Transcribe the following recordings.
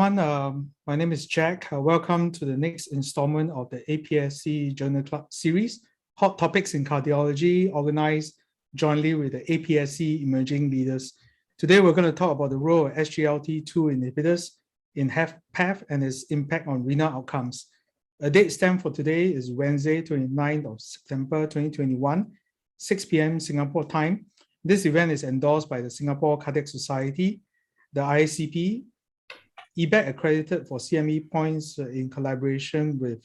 My name is Jack. Welcome to the next installment of the APSC Journal Club series, Hot Topics in Cardiology, organized jointly with the APSC Emerging Leaders. Today, we're going to talk about the role of SGLT2 inhibitors in HFpEF and its impact on renal outcomes. A date stamp for today is Wednesday, 29th of September 2021, 6 p.m. Singapore time. This event is endorsed by the Singapore Cardiac Society, the ICP, EBAC accredited for CME points in collaboration with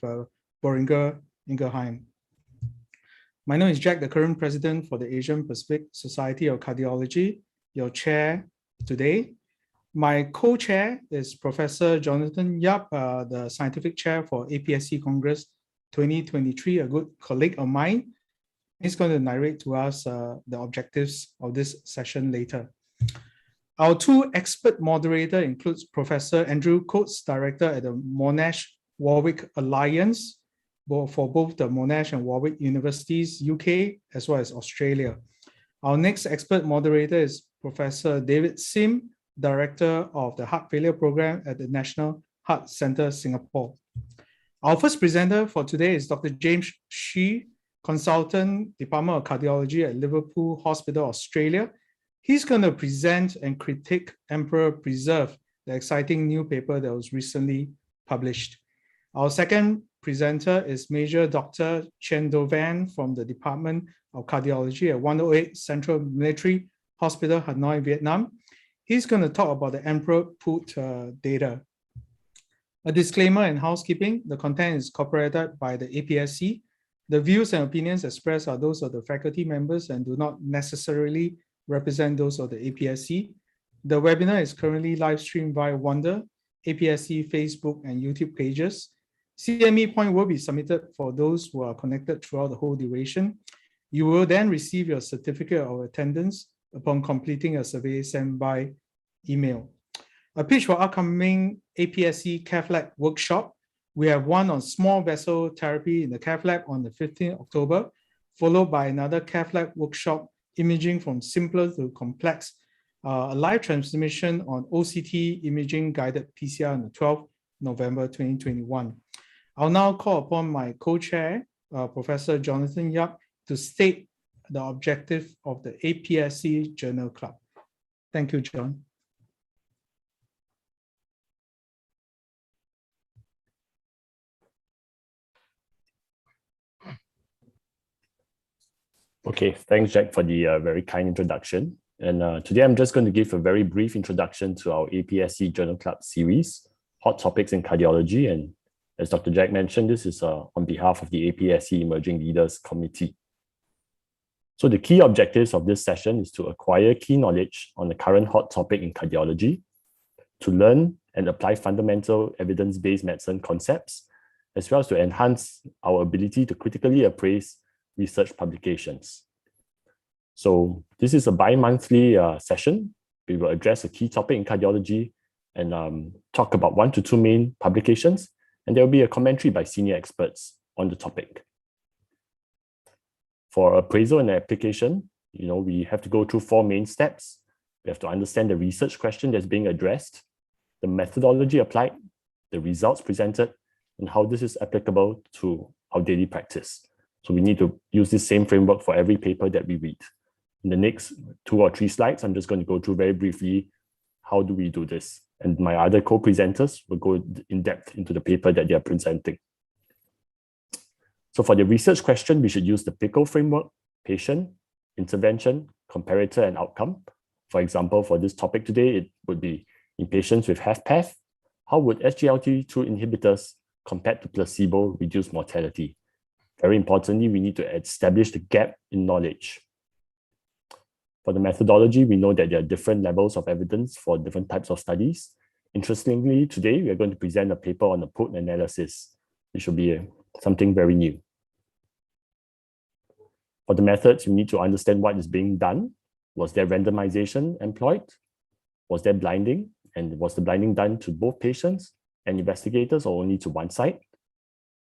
Boehringer Ingelheim. My name is Jack, the current president for the Asian Pacific Society of Cardiology, your chair today. My co-chair is Professor Jonathan Yap, the scientific chair for APSC Congress 2023, a good colleague of mine. He's going to narrate to us the objectives of this session later. Our two expert moderators includes Professor Andrew Coates, director at the Monash Warwick Alliance, for both the Monash and Warwick Universities, UK, as well as Australia. Our next expert moderator is Professor David Sim, director of the Heart Failure Program at the National Heart Centre, Singapore. Our first presenter for today is Dr. James Shi, consultant, Department of Cardiology at Liverpool Hospital, Australia. He's going to present and critique Emperor Preserve, the exciting new paper that was recently published. Our second presenter is Major Dr. Chien Do from the Department of Cardiology at 108 Central Military Hospital, Hanoi, Vietnam. He's going to talk about the Emperor Put data. A disclaimer and housekeeping: the content is copyrighted by the APSC. The views and opinions expressed are those of the faculty members and do not necessarily represent those of the APSC. The webinar is currently live streamed via Wonder, APSC Facebook and YouTube pages. CME point will be submitted for those who are connected throughout the whole duration. You will then receive your certificate of attendance upon completing a survey sent by email. A pitch for upcoming APSC Cath Lab workshop. We have one on small vessel therapy in the Cath Lab on the 15th October, followed by another Cath Lab workshop, imaging from simpler to complex, a live transmission on OCT imaging guided PCR on the 12th November 2021. I'll now call upon my co-chair, Professor Jonathan Yap, to state the objective of the APSC Journal Club. Thank you, John. Okay, thanks, Jack, for the very kind introduction. And today I'm just going to give a very brief introduction to our APSC Journal Club series, Hot Topics in Cardiology. And as Dr. Jack mentioned, this is on behalf of the APSC Emerging Leaders Committee. So the key objectives of this session is to acquire key knowledge on the current hot topic in cardiology, to learn and apply fundamental evidence-based medicine concepts, as well as to enhance our ability to critically appraise research publications. So this is a bi-monthly session. We will address a key topic in cardiology and talk about 1 to 2 main publications, and there will be a commentary by senior experts on the topic. For appraisal and application, we have to go through 4 main steps. We have to understand the research question that's being addressed, the methodology applied, the results presented, and how this is applicable to our daily practice. So we need to use this same framework for every paper that we read. In the next 2 or 3 slides, I'm just going to go through very briefly how do we do this. And my other co-presenters will go in depth into the paper that they are presenting. So for the research question, we should use the PICO framework: patient, intervention, comparator, and outcome. For example, for this topic today, it would be in patients with HFpEF, how would SGLT2 inhibitors compared to placebo reduce mortality? Very importantly, we need to establish the gap in knowledge. For the methodology, we know that there are different levels of evidence for different types of studies. Interestingly, today we are going to present a paper on the Post-Hoc Analysis, which will be something very new. For the methods, you need to understand what is being done. Was there randomization employed? Was there blinding? And was the blinding done to both patients and investigators or only to one side?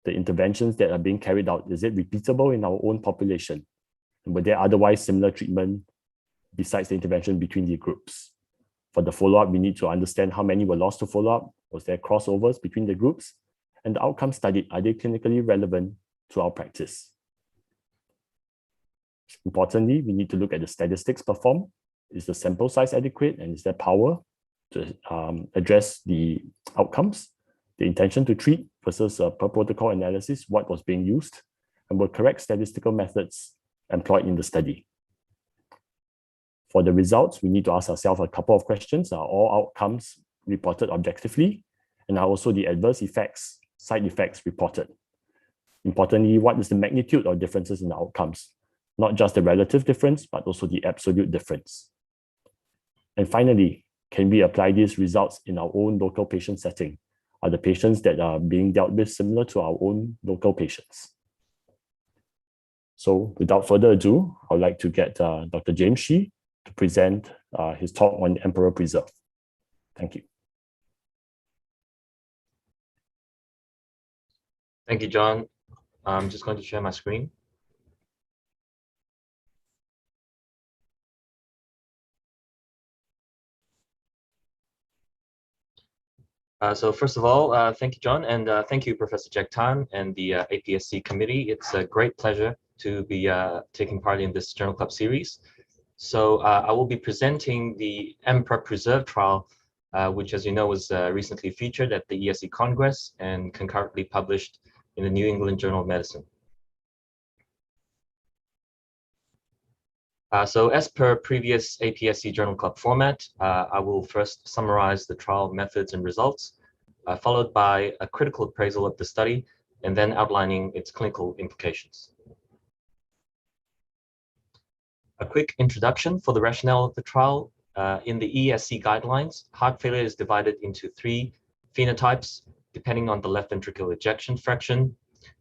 The interventions that are being carried out, is it repeatable in our own population? And were there otherwise similar treatment besides the intervention between the groups? For the follow-up, we need to understand how many were lost to follow-up, Was there crossovers between the groups? And the outcomes studied, are they clinically relevant to our practice? Importantly, we need to look at the statistics performed. Is the sample size adequate, and is there power to address the outcomes? The intention to treat versus per protocol analysis, what was being used, and were correct statistical methods employed in the study. For the results, we need to ask ourselves a couple of questions. Are all outcomes reported objectively? And are also the adverse effects, side effects reported? Importantly, what is the magnitude of differences in the outcomes? Not just the relative difference, but also the absolute difference. And finally, can we apply these results in our own local patient setting? Are the patients that are being dealt with similar to our own local patients? So without further ado, I would like to get Dr. James Shi to present his talk on Emperor Preserve. Thank you. Thank you, John. I'm just going to share my screen. So first of all, thank you, John, and thank you, Professor Jack Tan and the APSC committee. It's a great pleasure to be taking part in this Journal Club series. So I will be presenting the Emperor Preserve trial, which, as you know, was recently featured at the ESC Congress and concurrently published in the New England Journal of Medicine. So as per previous APSC Journal Club format, I will first summarize the trial methods and results, followed by a critical appraisal of the study, and then outlining its clinical implications. A quick introduction for the rationale of the trial. In the ESC guidelines, heart failure is divided into 3 phenotypes, depending on the left ventricular ejection fraction.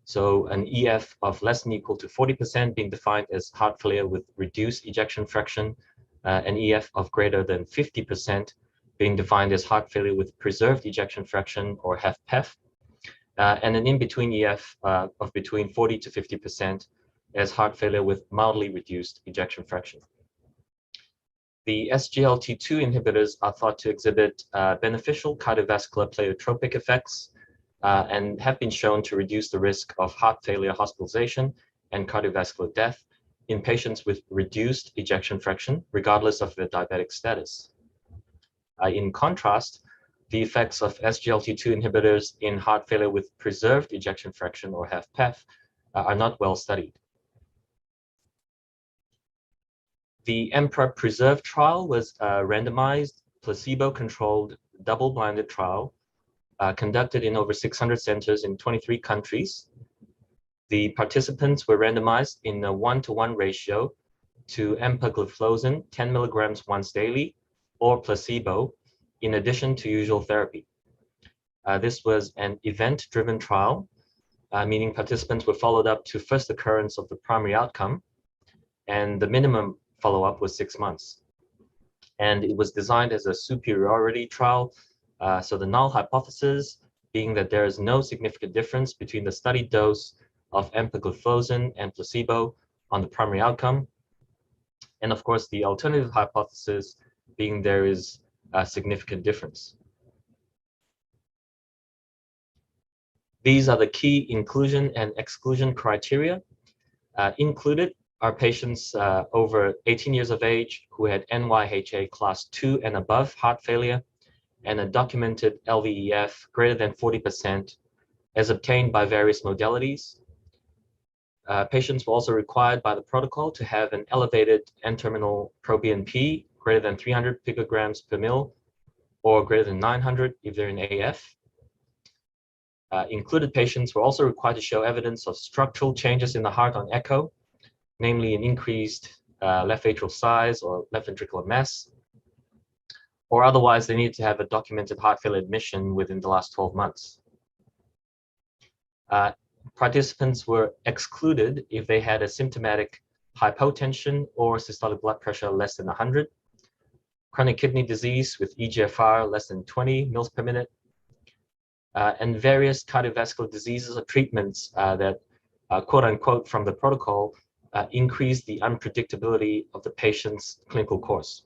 So an EF of less than or equal to 40% being defined as heart failure with reduced ejection fraction, an EF of greater than 50% being defined as heart failure with preserved ejection fraction, or HFpEF, and an in-between EF of between 40 to 50% as heart failure with mildly reduced ejection fraction. The SGLT2 inhibitors are thought to exhibit beneficial cardiovascular pleiotropic effects, and have been shown to reduce the risk of heart failure hospitalization and cardiovascular death in patients with reduced ejection fraction, regardless of their diabetic status. In contrast, the effects of SGLT2 inhibitors in heart failure with preserved ejection fraction, or HFpEF, are not well studied. The Emperor Preserve trial was a randomized, placebo-controlled, double-blinded trial conducted in over 600 centers in 23 countries. The participants were randomized in a 1-to-1 ratio to empagliflozin 10 milligrams once daily or placebo, in addition to usual therapy. This was an event-driven trial, meaning participants were followed up to first occurrence of the primary outcome, and the minimum follow-up was 6 months. And it was designed as a superiority trial. So the null hypothesis being that there is no significant difference between the studied dose of empagliflozin and placebo on the primary outcome. And of course, the alternative hypothesis being there is a significant difference. These are the key inclusion and exclusion criteria. Included are patients over 18 years of age who had NYHA class 2 and above heart failure, and a documented LVEF greater than 40% as obtained by various modalities. Patients were also required by the protocol to have an elevated N-terminal proBNP greater than 300 picograms per mil or greater than 900 if they're in AF. Included patients were also required to show evidence of structural changes in the heart on echo, namely an increased left atrial size or left ventricular mass, or otherwise they needed to have a documented heart failure admission within the last 12 months. Participants were excluded if they had a symptomatic hypotension or systolic blood pressure less than 100, chronic kidney disease with eGFR less than 20 mils per minute, and various cardiovascular diseases or treatments that, quote unquote, from the protocol, increase the unpredictability of the patient's clinical course.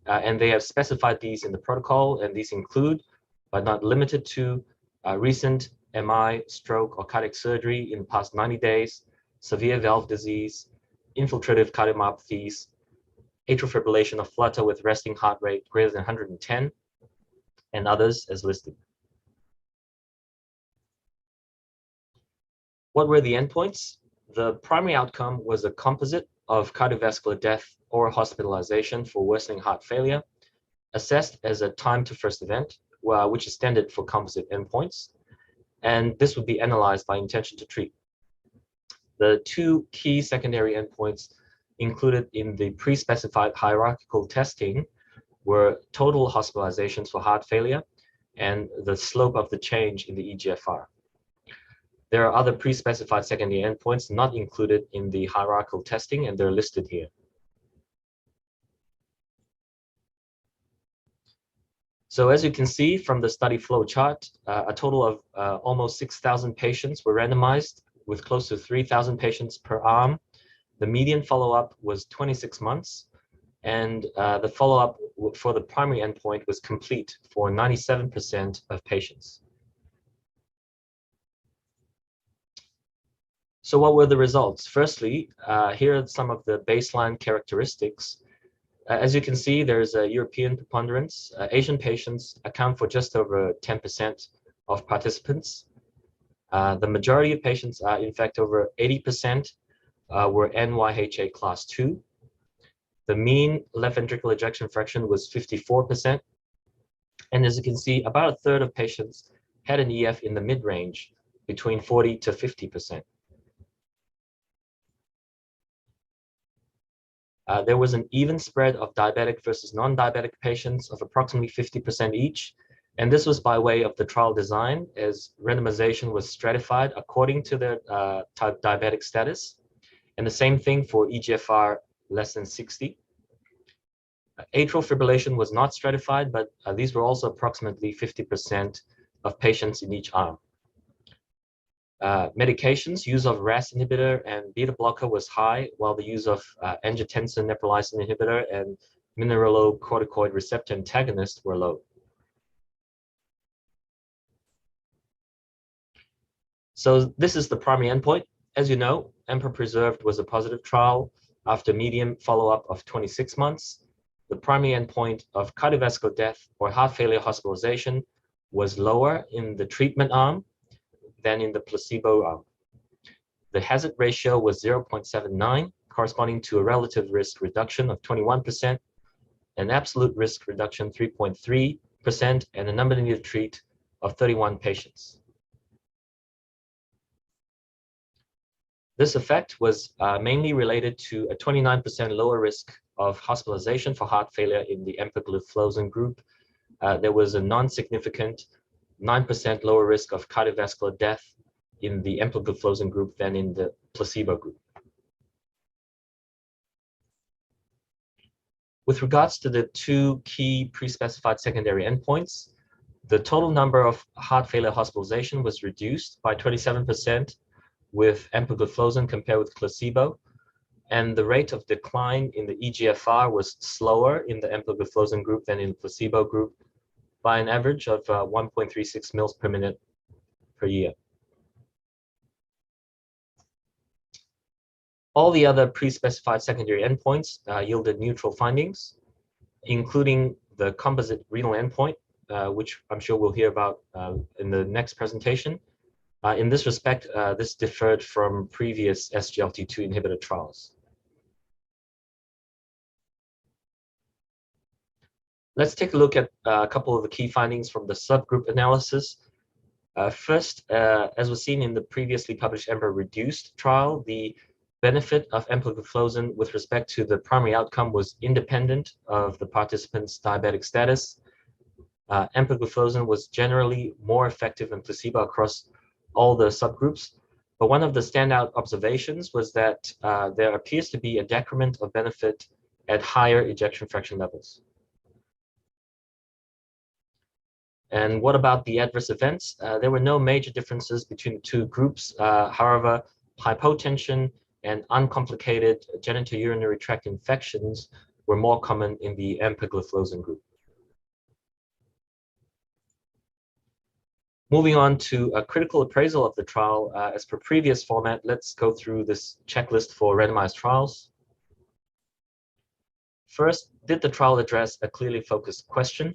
And they have specified these in the protocol, and these include but not limited to, recent MI, stroke, or cardiac surgery in the past 90 days, severe valve disease, infiltrative cardiomyopathies, atrial fibrillation of flutter with resting heart rate greater than 110, and others as listed. What were the endpoints? The primary outcome was a composite of cardiovascular death or hospitalization for worsening heart failure, assessed as a time to first event, which is standard for composite endpoints, and this would be analyzed by intention to treat. The two key secondary endpoints included in the pre-specified hierarchical testing were total hospitalizations for heart failure and the slope of the change in the eGFR. There are other pre-specified secondary endpoints not included in the hierarchical testing, and they're listed here. So as you can see from the study flow chart, a total of almost 6,000 patients were randomized with close to 3,000 patients per arm. The median follow-up was 26 months, and the follow-up for the primary endpoint was complete for 97% of patients. So what were the results? Firstly, here are some of the baseline characteristics. As you can see, there's a European preponderance. Asian patients account for just over 10% of participants. The majority of patients, in fact, over 80%, were NYHA class 2. The mean left ventricular ejection fraction was 54%. And as you can see, about a third of patients had an EF in the mid-range, between 40 to 50%. There was an even spread of diabetic versus non-diabetic patients of approximately 50% each. And this was by way of the trial design, as randomization was stratified according to their diabetic status. And the same thing for eGFR less than 60. Atrial fibrillation was not stratified, but these were also approximately 50% of patients in each arm. Medications, use of RAS inhibitor and beta blocker was high, while the use of angiotensin neprilysin inhibitor and mineralocorticoid receptor antagonist were low. So this is the primary endpoint. As you know, Emperor Preserved was a positive trial after median follow-up of 26 months. The primary endpoint of cardiovascular death or heart failure hospitalization was lower in the treatment arm than in the placebo arm. The hazard ratio was 0.79, corresponding to a relative risk reduction of 21%, an absolute risk reduction 3.3%, and a number needed to treat of 31 patients. This effect was mainly related to a 29% lower risk of hospitalization for heart failure in the empagliflozin group. There was a non-significant 9% lower risk of cardiovascular death in the empagliflozin group than in the placebo group. With regards to the two key pre-specified secondary endpoints, the total number of heart failure hospitalization was reduced by 27% with empagliflozin compared with placebo, and the rate of decline in the eGFR was slower in the empagliflozin group than in the placebo group, by an average of 1.36 mils per minute per year. All the other pre-specified secondary endpoints yielded neutral findings, including the composite renal endpoint, which I'm sure we'll hear about in the next presentation. In this respect, this differed from previous SGLT2 inhibitor trials. Let's take a look at a couple of the key findings from the subgroup analysis. First, as was seen in the previously published Embryo reduced trial, the benefit of empagliflozin with respect to the primary outcome was independent of the participant's diabetic status. Empagliflozin was generally more effective than placebo across all the subgroups, but one of the standout observations was that there appears to be a decrement of benefit at higher ejection fraction levels. And what about the adverse events? There were no major differences between the two groups. However, hypotension and uncomplicated genitourinary tract infections were more common in the empagliflozin group. Moving on to a critical appraisal of the trial, as per previous format, let's go through this checklist for randomized trials. First, did the trial address a clearly focused question?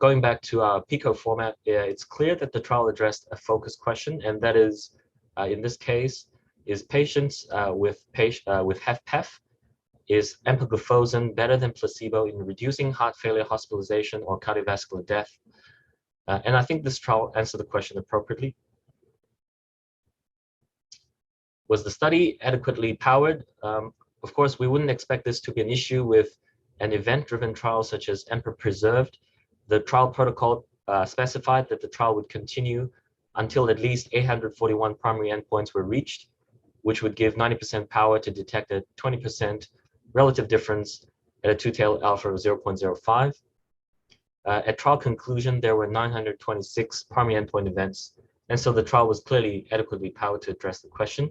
Going back to our PICO format, it's clear that the trial addressed a focused question, and that is, in this case, is patients with HFpEF, is empagliflozin better than placebo in reducing heart failure, hospitalization, or cardiovascular death? And I think this trial answered the question appropriately. Was the study adequately powered? Of course, we wouldn't expect this to be an issue with an event-driven trial such as EMPEROR-Preserved. The trial protocol specified that the trial would continue until at least 841 primary endpoints were reached, which would give 90% power to detect a 20% relative difference at a two-tailed alpha of 0.05. At trial conclusion, there were 926 primary endpoint events, and so the trial was clearly adequately powered to address the question.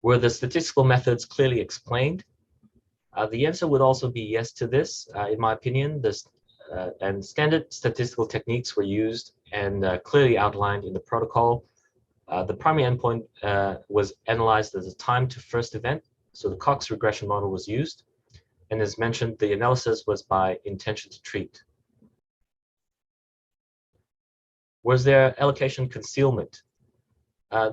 Were the statistical methods clearly explained? The answer would also be yes to this. In my opinion, and standard statistical techniques were used and clearly outlined in the protocol. The primary endpoint was analyzed as a time to first event, so the Cox regression model was used. And as mentioned, the analysis was by intention to treat. Was there allocation concealment?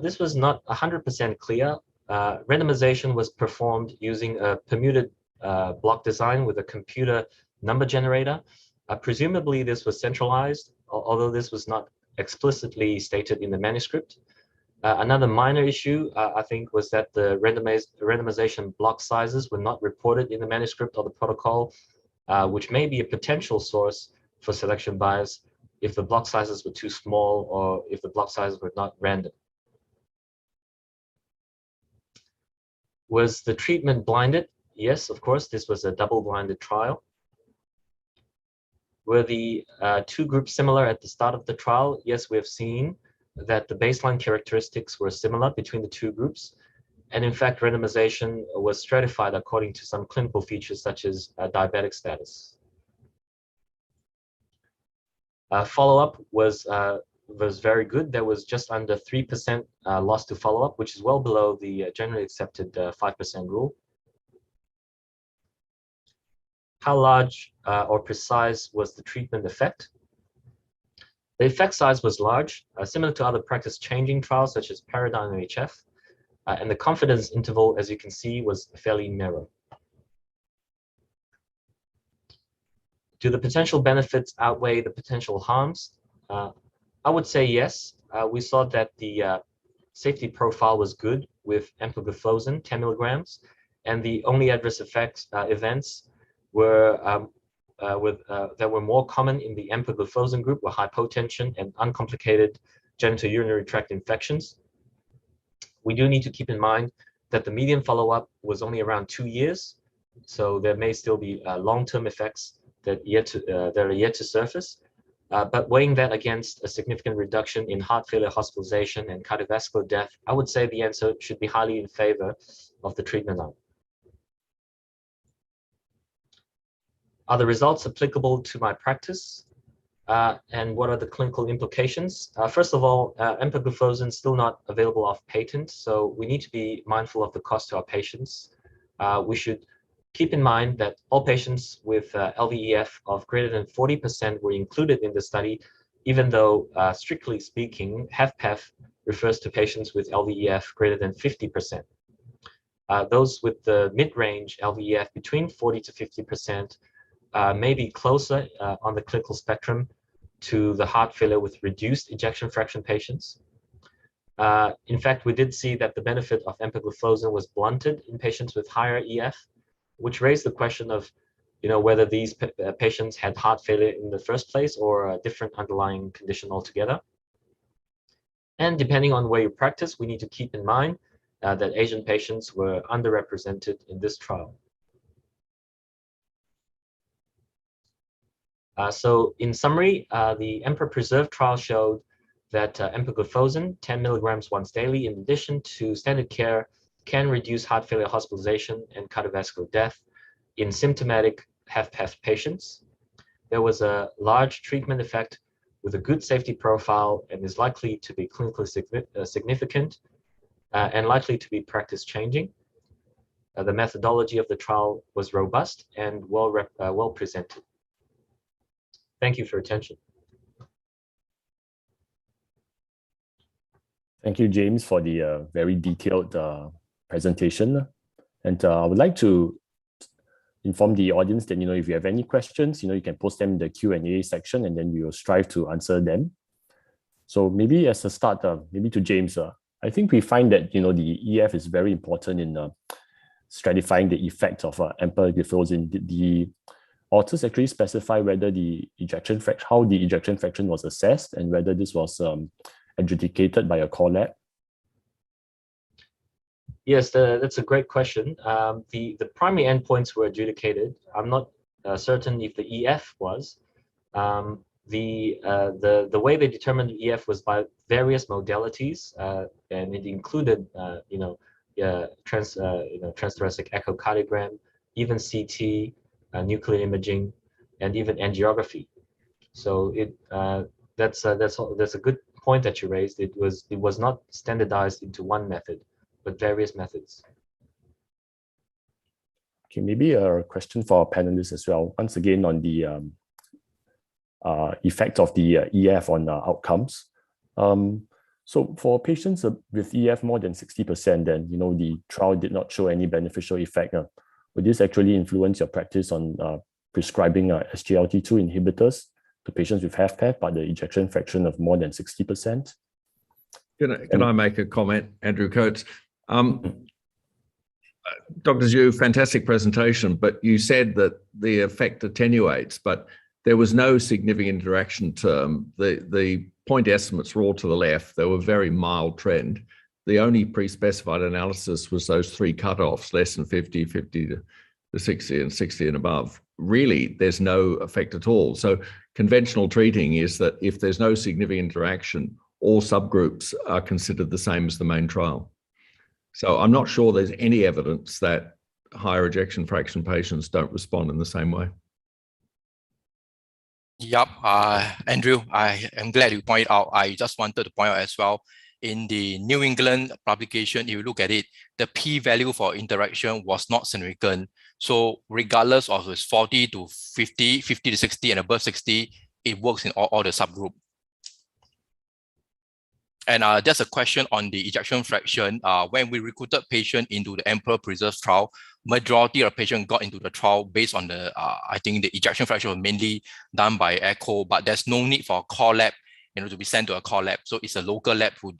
This was not 100% clear. Randomization was performed using a permuted block design with a computer number generator. Presumably this was centralized, although this was not explicitly stated in the manuscript. Another minor issue, I think, was that the randomization block sizes were not reported in the manuscript or the protocol, which may be a potential source for selection bias if the block sizes were too small or if the block sizes were not random. Was the treatment blinded? Yes, of course, this was a double-blinded trial. Were the two groups similar at the start of the trial? Yes, we have seen that the baseline characteristics were similar between the two groups. And in fact, randomization was stratified according to some clinical features such as diabetic status. Follow-up was very good. There was just under 3% loss to follow-up, which is well below the generally accepted 5% rule. How large or precise was the treatment effect? The effect size was large, similar to other practice-changing trials such as Paradigm HF, and the confidence interval, as you can see, was fairly narrow. Do the potential benefits outweigh the potential harms? I would say yes. We saw that the safety profile was good with empagliflozin, 10 milligrams, and the only adverse effects events were that were more common in the empagliflozin group were hypotension and uncomplicated genitourinary tract infections. We do need to keep in mind that the median follow-up was only around 2 years, so there may still be long-term effects that are yet to surface. But weighing that against a significant reduction in heart failure, hospitalization, and cardiovascular death, I would say the answer should be highly in favor of the treatment arm. Are the results applicable to my practice? And what are the clinical implications? First of all, empagliflozin is still not available off patent, so we need to be mindful of the cost to our patients. We should keep in mind that all patients with LVEF of greater than 40% were included in the study, even though, strictly speaking, HFpEF refers to patients with LVEF greater than 50%. Those with the mid-range LVEF between 40 to 50% may be closer on the clinical spectrum to the heart failure with reduced ejection fraction patients. In fact, we did see that the benefit of empagliflozin was blunted in patients with higher EF, which raised the question of, whether these patients had heart failure in the first place or a different underlying condition altogether. And depending on where you practice, we need to keep in mind that Asian patients were underrepresented in this trial. So in summary, the EMPEROR-Preserved trial showed that empagliflozin, 10 milligrams once daily, in addition to standard care, can reduce heart failure hospitalization and cardiovascular death in symptomatic HFpEF patients. there was a large treatment effect with a good safety profile and is likely to be clinically significant and likely to be practice changing. The methodology of the trial was robust and well presented. Thank you for your attention. Thank you, James, for the very detailed presentation. And I would like to inform the audience that, if you have any questions, you can post them in the Q&A section, and then we will strive to answer them. So maybe as a start, maybe to James, I think we find that, the EF is very important in stratifying the effect of empagliflozin. The authors actually specify whether the ejection fraction, how the ejection fraction was assessed, and whether this was adjudicated by a core lab. Yes, that's a great question. The primary endpoints were adjudicated. I'm not certain if the EF was. The way they determined the EF was by various modalities, and it included transthoracic echocardiogram, even CT, nuclear imaging, and even angiography. So that's a good point that you raised. It was not standardized into one method, but various methods. Okay, maybe a question for our panelists as well. Once again, on the effect of the EF on outcomes. So for patients with EF more than 60%, then the trial did not show any beneficial effect. Would this actually influence your practice on prescribing SGLT2 inhibitors to patients with HFpEF, but the ejection fraction of more than 60%? Can I make a comment, Andrew Coates? Dr. Zhu, fantastic presentation, but you said that the effect attenuates, but there was no significant interaction term. The point estimates were all to the left. They were very mild trend. The only pre-specified analysis was those three cutoffs, less than 50, 50 to 60, and 60 and above. Really, there's no effect at all. So conventional treating is that if there's no significant interaction, all subgroups are considered the same as the main trial. So I'm not sure there's any evidence that higher ejection fraction patients don't respond in the same way. Yep, Andrew, I am glad you point out. I just wanted to point out as well, in the New England publication, if you look at it, the p-value for interaction was not significant. So regardless of it's 40 to 50, 50 to 60 and above 60, it works in all the subgroup. And there's a question on the ejection fraction. When we recruited patients into the Emperor Preserve trial, majority of patients got into the trial based on the, I think the ejection fraction was mainly done by echo, but there's no need for a core lab, to be sent to a core lab. So it's a local lab who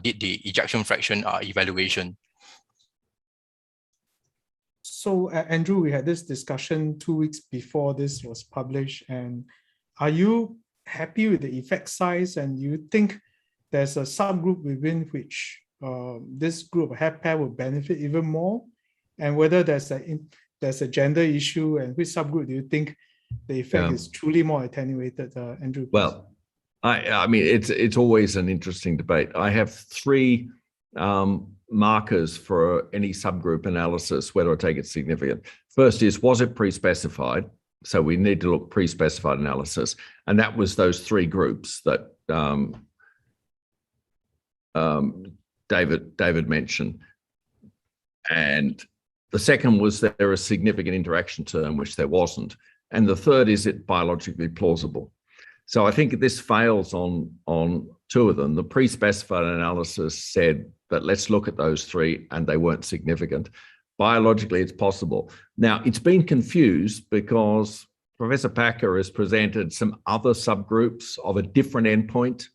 did the ejection fraction evaluation. So Andrew, we had this discussion 2 weeks before this was published, and are you happy with the effect size, and you think there's a subgroup within which this group of HFpEF will benefit even more, and whether there's a gender issue, and which subgroup do you think the effect is truly more attenuated, Andrew? Well, I mean, it's always an interesting debate. I have three markers for any subgroup analysis, whether I take it significant. First is, was it pre-specified? So we need to look pre-specified analysis. And that was those three groups that David mentioned. And the second was that there was a significant interaction term, which there wasn't. And the third is it biologically plausible. So I think this fails on two of them. The pre-specified analysis said that let's look at those three, and they weren't significant. Biologically, it's possible. Now, it's been confused because Professor Packer has presented some other subgroups of a different endpoint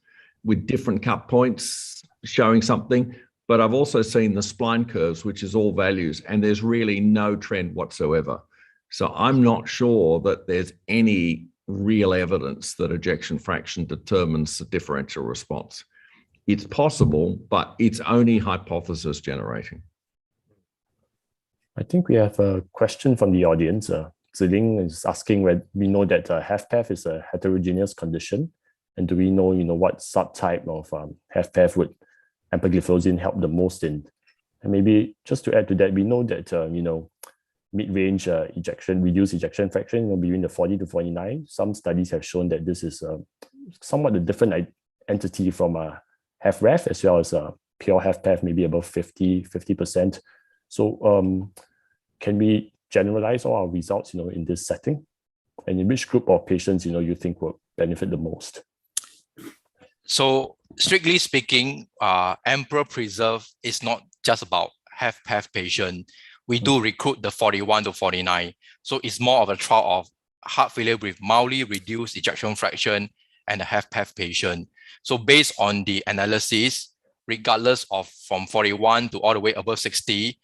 with different cut points showing something. But I've also seen the spline curves, which is all values, and there's really no trend whatsoever. So I'm not sure that there's any real evidence that ejection fraction determines the differential response. It's possible, but it's only hypothesis generating. I think we have a question from the audience. Ziling is asking whether we know that HFpEF is a heterogeneous condition, and do we know, what subtype of HFpEF would empagliflozin help the most in? And maybe just to add to that, we know that mid-range reduced ejection fraction, between the 40 to 49. Some studies have shown that this is somewhat a different entity from HFrEF, as well as pure HFpEF, maybe above 50%. So can we generalize all our results, in this setting? And in which group of patients, you think will benefit the most? So strictly speaking, Emperor Preserve is not just about HFpEF patient. We do recruit the 41 to 49. So it's more of a trial of heart failure with mildly reduced ejection fraction and a HFpEF patient. So based on the analysis, regardless of from 41 to all the way above 60,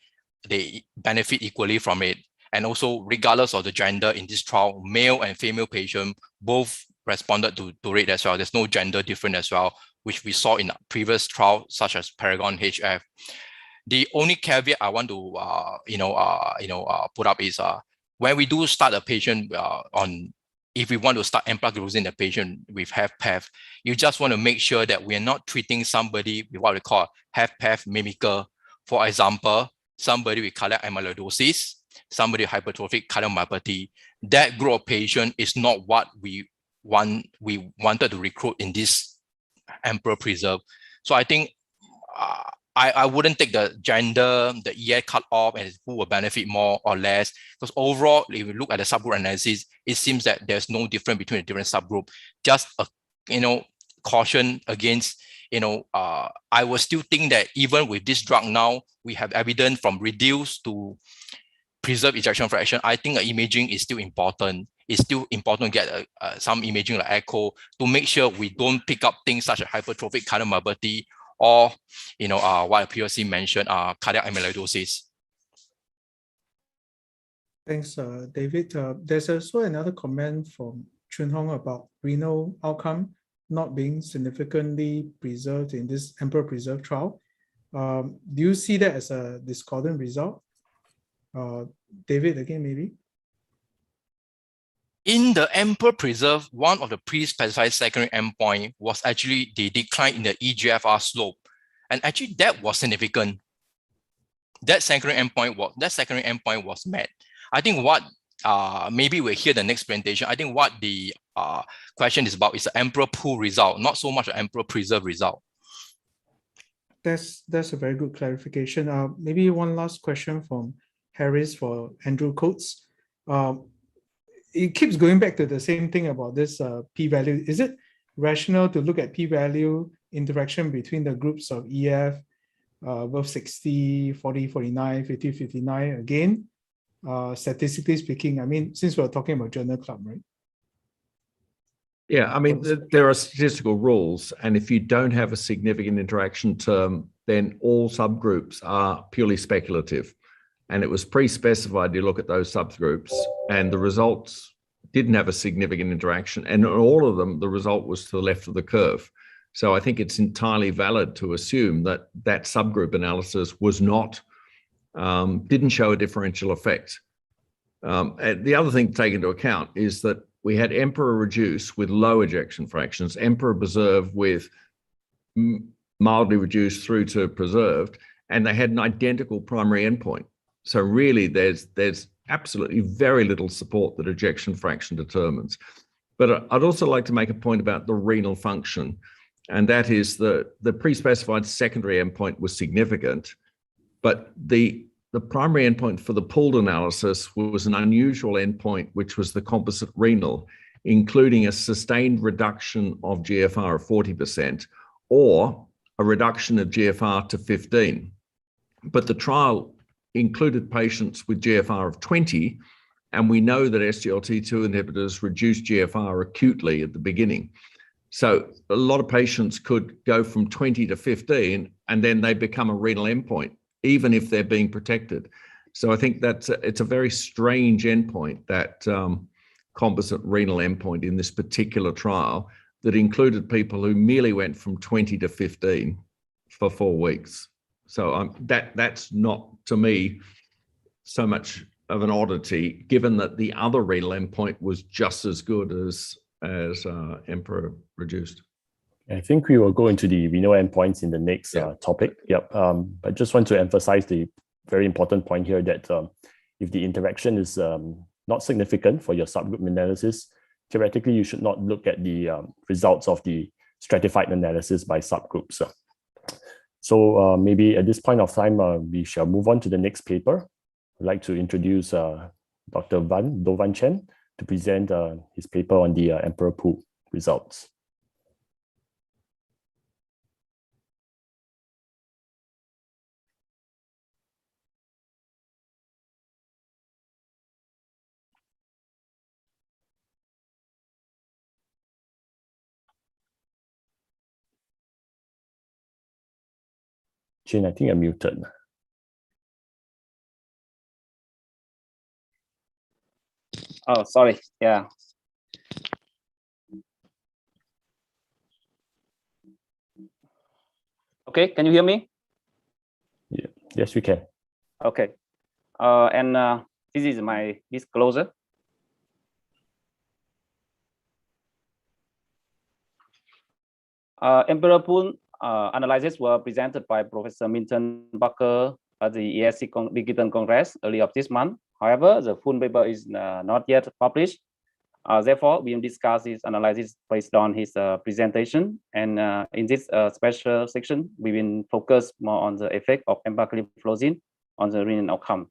they benefit equally from it. And also regardless of the gender in this trial, male and female patient both responded to it as well. There's no gender difference as well, which we saw in previous trials such as Paragon HF. The only caveat I want to put up is when we do start a patient if we want to start empagliflozin the patient with HFpEF, you just want to make sure that we are not treating somebody with what we call HFpEF mimicker. For example, somebody with cardiac amyloidosis, somebody with hypertrophic cardiomyopathy. That group of patient is not what we wanted to recruit in this Emperor Preserve. So I think I wouldn't take the gender, the EA cutoff, and who will benefit more or less. Because overall, if you look at the subgroup analysis, it seems that there's no difference between the different subgroup. Just caution against, I will still think that even with this drug now, we have evidence from reduced to preserved ejection fraction. I think imaging is still important. It's still important to get some imaging like echo to make sure we don't pick up things such as hypertrophic cardiomyopathy or, what POC mentioned, cardiac amyloidosis. Thanks, David. There's also another comment from Chun Hong about renal outcome not being significantly preserved in this Emperor Preserve trial. Do you see that as a discordant result? David, again, maybe? In the Emperor Preserve, one of the pre-specified secondary endpoint was actually the decline in the eGFR slope. And actually that was significant. That secondary endpoint was met. I think what, maybe we'll hear the next presentation. I think what the question is about is the Emperor Pool result, not so much the Emperor Preserve result. That's a very good clarification. Maybe one last question from Harris for Andrew Coates. It keeps going back to the same thing about this p-value. Is it rational to look at p-value interaction between the groups of EF above 60, 40, 49, 50, 59 again? Statistically speaking, I mean, since we're talking about journal club, right? Yeah, I mean, there are statistical rules, and if you don't have a significant interaction term, then all subgroups are purely speculative. And it was pre-specified to look at those subgroups, and the results didn't have a significant interaction. And in all of them, the result was to the left of the curve. So I think it's entirely valid to assume that that subgroup analysis was not, didn't show a differential effect. And the other thing to take into account is that we had Emperor reduced with low ejection fractions, Emperor Preserve with mildly reduced through to preserved, and they had an identical primary endpoint. So really, there's absolutely very little support that ejection fraction determines. But I'd also like to make a point about the renal function, and that is the pre-specified secondary endpoint was significant, but the primary endpoint for the pooled analysis was an unusual endpoint, which was the composite renal, including a sustained reduction of GFR of 40% or a reduction of GFR to 15. But the trial included patients with GFR of 20, and we know that SGLT2 inhibitors reduce GFR acutely at the beginning. So a lot of patients could go from 20 to 15, and then they become a renal endpoint, even if they're being protected. So I think it's a very strange endpoint, that composite renal endpoint in this particular trial that included people who merely went from 20 to 15 for 4 weeks. So that's not, to me, so much of an oddity, given that the other renal endpoint was just as good as Emperor reduced. I think we will go into the renal endpoints in the next topic. Yep. But just want to emphasize the very important point here that If the interaction is not significant for your subgroup analysis, theoretically, you should not look at the results of the stratified analysis by subgroups. So maybe at this point of time, we shall move on to the next paper. I'd like to introduce Dr. Do Van Chen to present his paper on the Emperor pool results. Chien, I think you're muted. Oh, sorry. Yeah. Okay, can you hear me? Yeah. Yes, we can. Okay. This is my disclosure. Emperor pool analysis were presented by Professor Minton Barker at the ESC Digital Congress early of this month. However, the full paper is not yet published. Therefore, we will discuss his analysis based on his presentation. And in this special section, we will focus more on the effect of empagliflozin on the renal outcome.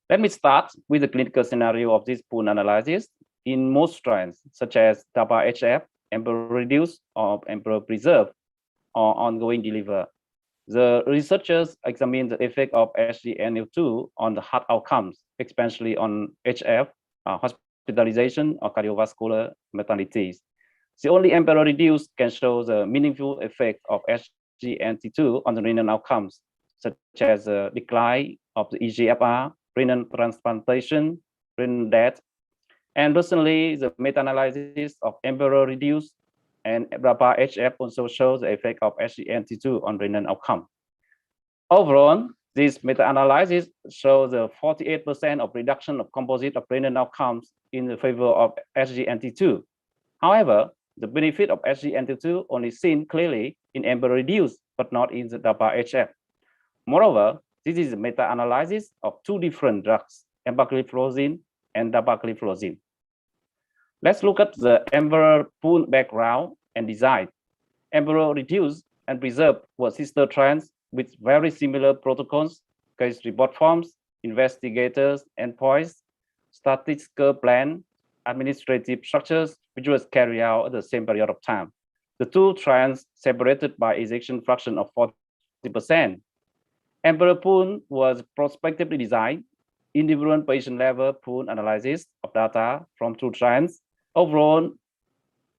Let me start with the clinical scenario of this pool analysis. In most strands, such as HFpEF, Emperor reduced or Emperor preserved or ongoing deliver, the researchers examined the effect of SGLT2 on the heart outcomes, especially on HF, hospitalization or cardiovascular mortalities. The only Emperor reduced can show the meaningful effect of SGLT2 on the renal outcomes, such as the decline of the eGFR, renal transplantation, renal death. And recently, the meta-analysis of Emperor reduced and HF also shows the effect of SGLT2 on renal outcome. Overall, this meta-analysis shows a 48% of reduction of composite of renal outcomes in the favor of SGLT2. However, the benefit of SGLT2 only seen clearly in Emperor reduced, but not in the HF. Moreover, this is a meta-analysis of two different drugs, empagliflozin and dapagliflozin. Let's look at the Emperor pool background and design. Emperor reduced and preserved were sister strands with very similar protocols, case report forms, investigators, endpoints, statistical plan, administrative structures, which was carried out at the same period of time. The two strands separated by ejection fraction of 40%. Emperor pool was prospectively designed, indifferent patient level pool analysis of data from two strands. Overall,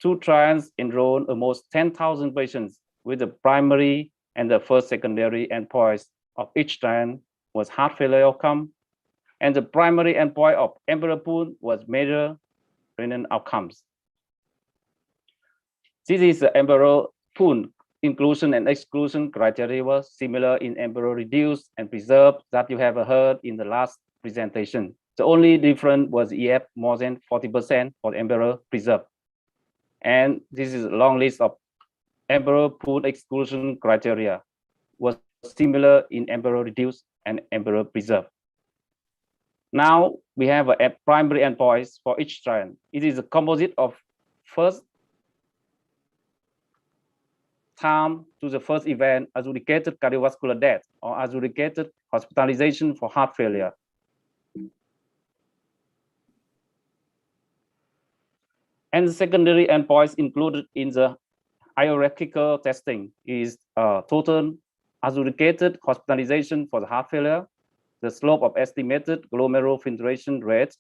two trials enrolled almost 10,000 patients with the primary and the first secondary endpoints of each strand was heart failure outcome. And the primary endpoint of Emperor pool was measure renal outcomes. This is the Emperor pool inclusion and exclusion criteria was similar in Emperor reduced and preserved that you have heard in the last presentation. The only difference was EF more than 40% for Emperor preserved. And this is a long list of Emperor pool exclusion criteria was similar in Emperor reduced and Emperor preserved. Now we have a primary endpoints for each strand. It is a composite of first time to the first event adjudicated cardiovascular death or adjudicated hospitalization for heart failure. And the secondary endpoints included in the hierarchical testing is total adjudicated hospitalization for the heart failure, the slope of estimated glomerular filtration rate,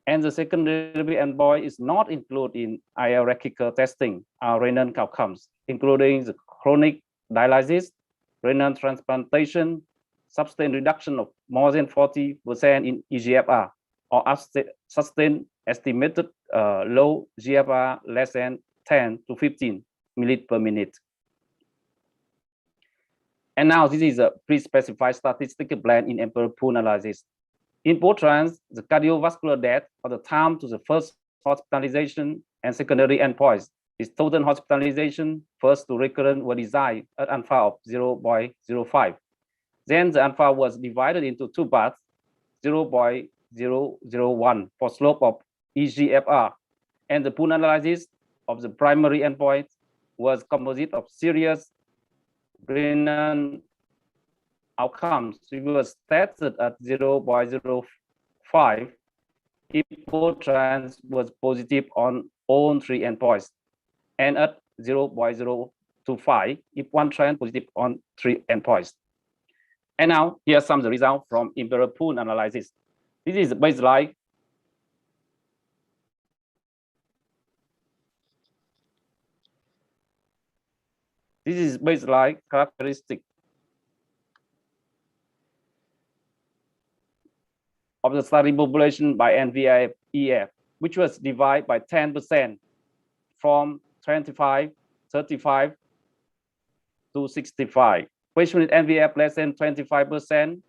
and the secondary endpoint is not included in hierarchical testing renal outcomes, including the chronic dialysis, renal transplantation, sustained reduction of more than 40% in eGFR, or sustained estimated low GFR less than 10 to 15 milliliters per minute. And now this is a pre-specified statistical plan in Emperor pool analysis. In both trends, the cardiovascular death or the time to the first hospitalization and secondary endpoints is total hospitalization first to recurrent were designed at alpha of 0.05. Then the alpha was divided into two parts. 0.001 for slope of EGFR, and the pool analysis of the primary endpoint was composite of serious renal outcomes. It was tested at 0.05 if both trends was positive on all three endpoints, and at 0.025 if one trend positive on three endpoints. And now here's some of the results from Imperial pool analysis. This is the baseline. This is baseline characteristic of the study population by NVIF, which was divided by 10% from 25, 35 to 65. Patients with NVIF less than 25%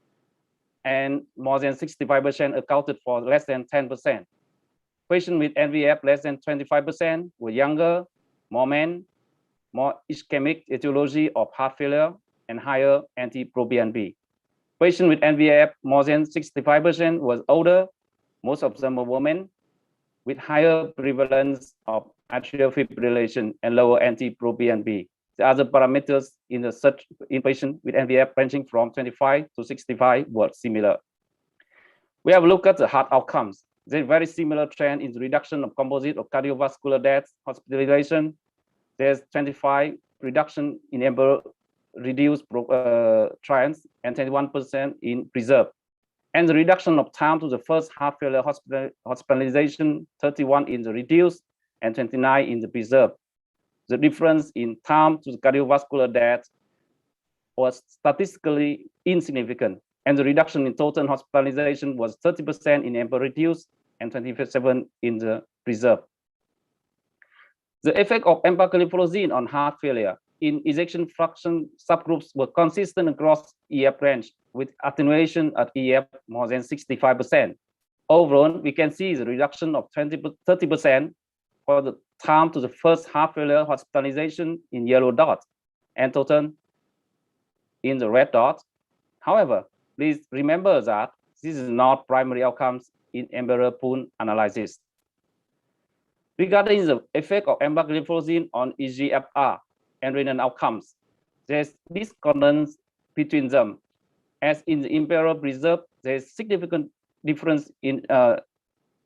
and more than 65% accounted for less than 10%. Patients with NVIF less than 25% were younger, more men, more ischemic etiology of heart failure, and higher NT-proBNP. Patients with NVIF more than 65% was older, most of them were women, with higher prevalence of atrial fibrillation and lower NT-proBNP. The other parameters in the search in patients with NVIF ranging from 25 to 65 were similar. We have looked at the heart outcomes. There's a very similar trend in the reduction of composite of cardiovascular deaths, hospitalization. There's 25 reduction in Embryo reduced trends and 21% in preserve. And the reduction of time to the first heart failure hospitalization, 31 in the reduced and 29 in the preserve. The difference in time to the cardiovascular death was statistically insignificant, and the reduction in total hospitalization was 30% in Embryo reduced and 27% in the preserve. The effect of empagliflozin on heart failure in ejection fraction subgroups were consistent across EF range, with attenuation at EF more than 65%. Overall, we can see the reduction of 30% for the time to the first heart failure hospitalization in yellow dot and total in the red dot. However, please remember that this is not primary outcomes in Embryo pool analysis. Regarding the effect of empagliflozin on EGFR and renal outcomes, there's discordance between them. As in the Imperial preserve, there's significant difference in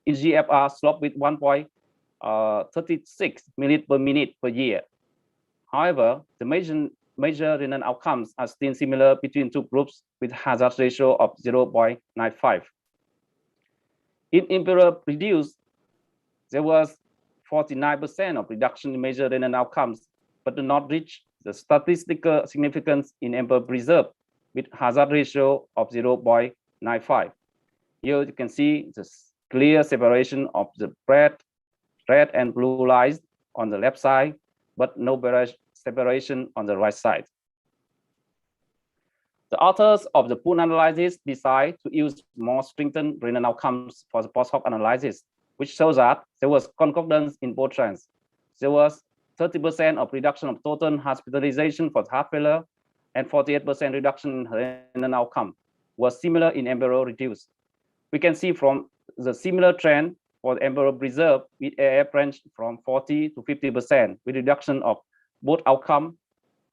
EGFR slope with 1.36 milliliters per minute per year. However, the major renal outcomes are still similar between two groups with hazard ratio of 0.95. In Imperial reduced, there was 49% of reduction in major renal outcomes, but do not reach the statistical significance in Embryo preserve with hazard ratio of 0.95. Here you can see the clear separation of the red and blue lines on the left side, but no separation on the right side. The authors of the pool analysis decide to use more strengthened renal outcomes for the post-hoc analysis, which shows that there was concordance in both trends. There was 30% of reduction of total hospitalization for heart failure and 48% reduction in renal outcome was similar in Embryo reduced. We can see from the similar trend for the Embryo preserve with AF range from 40 to 50% with reduction of both outcome.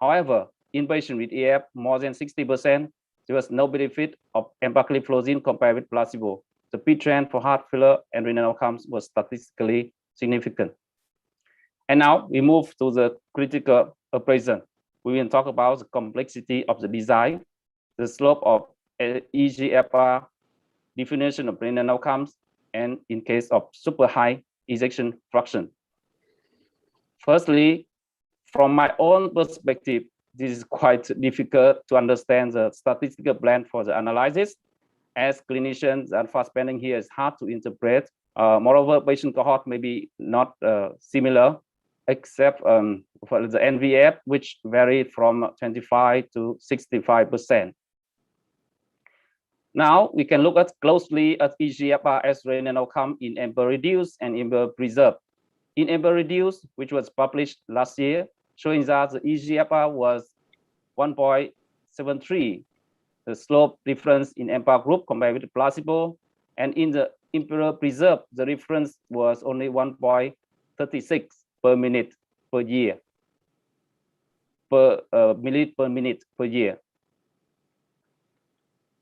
However, in patients with AF more than 60%, there was no benefit of empagliflozin compared with placebo. The P trend for heart failure and renal outcomes was statistically significant. And now we move to the critical appraisal. We will talk about the complexity of the design, the slope of EGFR, definition of renal outcomes, and in case of super high ejection fraction. Firstly, from my own perspective, this is quite difficult to understand the statistical plan for the analysis. As clinicians, the alpha spending here is hard to interpret. Moreover, patient cohort may be not similar, except for the NVF, which varied from 25 to 65%. Now we can look at closely at EGFR as renal outcome in Embryo reduced and Embryo preserved. In Embryo reduced, which was published last year, showing that the EGFR was 1.73 the slope difference in Imperial group compared with the placebo. And in the Imperial preserve, the reference was only 1.36 per minute per year, per milliliter per minute per year.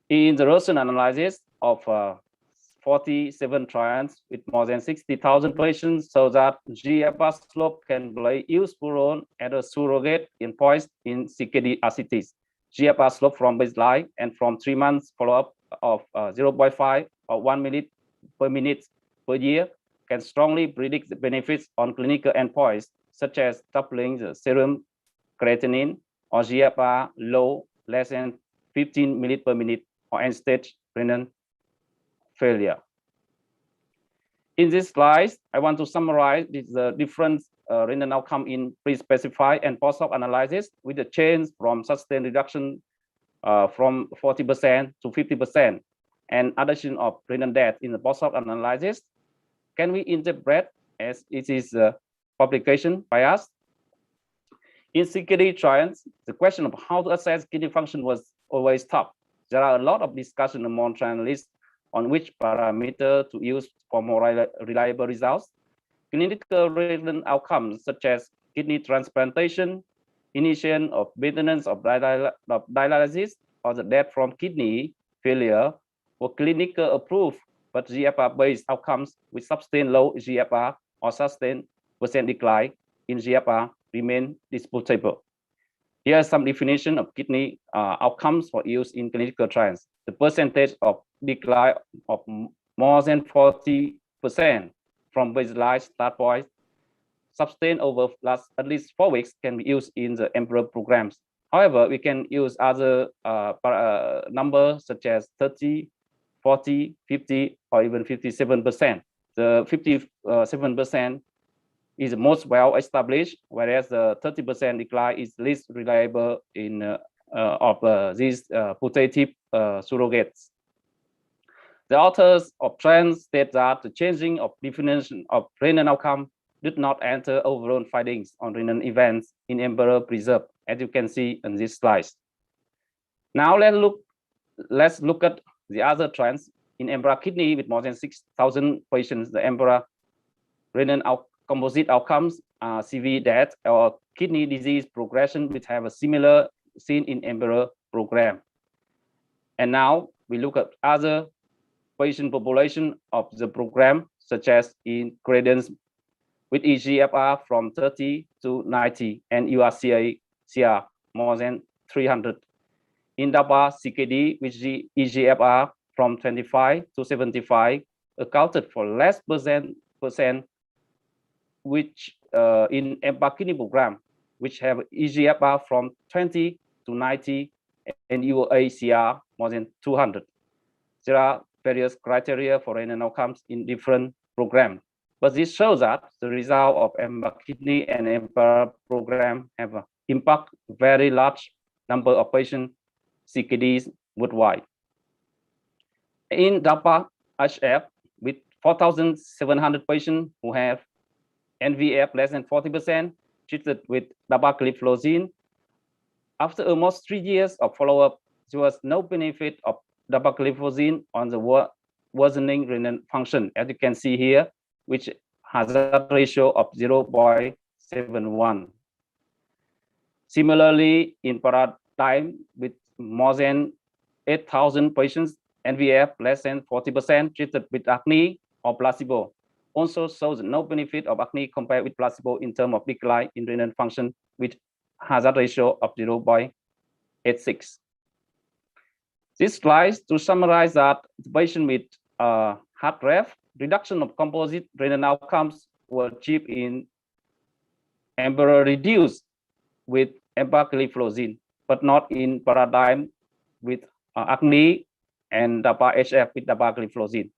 In the Russian analysis of 47 trials with more than 60,000 patients, so that GFR slope can play useful role as a surrogate endpoint in CKD ascites. GFR slope from baseline and from 3 months follow-up of 0.5 or 1 minute per year can strongly predict the benefits on clinical endpoints, such as doubling the serum creatinine or GFR low less than 15 milliliter per minute or end-stage renal failure. In this slide, I want to summarize the different renal outcome in pre-specified and post-hoc analysis with the change from sustained reduction from 40% to 50% and addition of renal death in the post-hoc analysis. Can we interpret as it is publication bias? In CKD trials, the question of how to assess kidney function was always tough. There are a lot of discussion among trialists on which parameter to use for more reliable results. Clinical renal outcomes such as kidney transplantation, initiation of maintenance of dialysis, or the death from kidney failure were clinical approved, but GFR-based outcomes with sustained low GFR or sustained percent decline in GFR remain disputable. Here are some definition of kidney outcomes for use in clinical trials. The percentage of decline of more than 40% from baseline start point, sustained over at least 4 weeks, can be used in the Embryo programs. However, we can use other numbers such as 30, 40, 50, or even 57%. The 57% is the most well established, whereas the 30% decline is least reliable in of these putative surrogates. The authors of trends state that the changing of definition of renal outcome did not enter overall findings on renal events in Embryo preserve, as you can see in these slides. Now let's look at the other trends in Embryo kidney with more than 6,000 patients. The Embryo renal composite outcomes are CV death or kidney disease progression, which have a similar seen in Embryo program. And now we look at other patient population of the program, such as in Credence with eGFR from 30 to 90 and URCA-CR more than 300. In DAPA CKD with eGFR from 25 to 75 accounted for less percent which in Embryo kidney program, which have eGFR from 20 to 90 and URCA more than 200. There are various criteria for renal outcomes in different programs, but this shows that the result of Embryo kidney and Embryo program have impact very large number of patients CKDs worldwide. In DAPA HF with 4,700 patients who have NVF less than 40% treated with dapagliflozin, after almost 3 years of follow-up, there was no benefit of dapagliflozin on the worsening renal function, as you can see here, which has a ratio of 0.71. Similarly, in paradigm with more than 8,000 patients, NVF less than 40% treated with acne or placebo, also shows no benefit of acne compared with placebo in terms of decline in renal function, with hazard ratio of 0.86. This slide to summarize that the patient with HFpEF reduction of composite renal outcomes were achieved in Embryo reduced with dapagliflozin, but not in paradigm with acne and DAPA HF with dapagliflozin.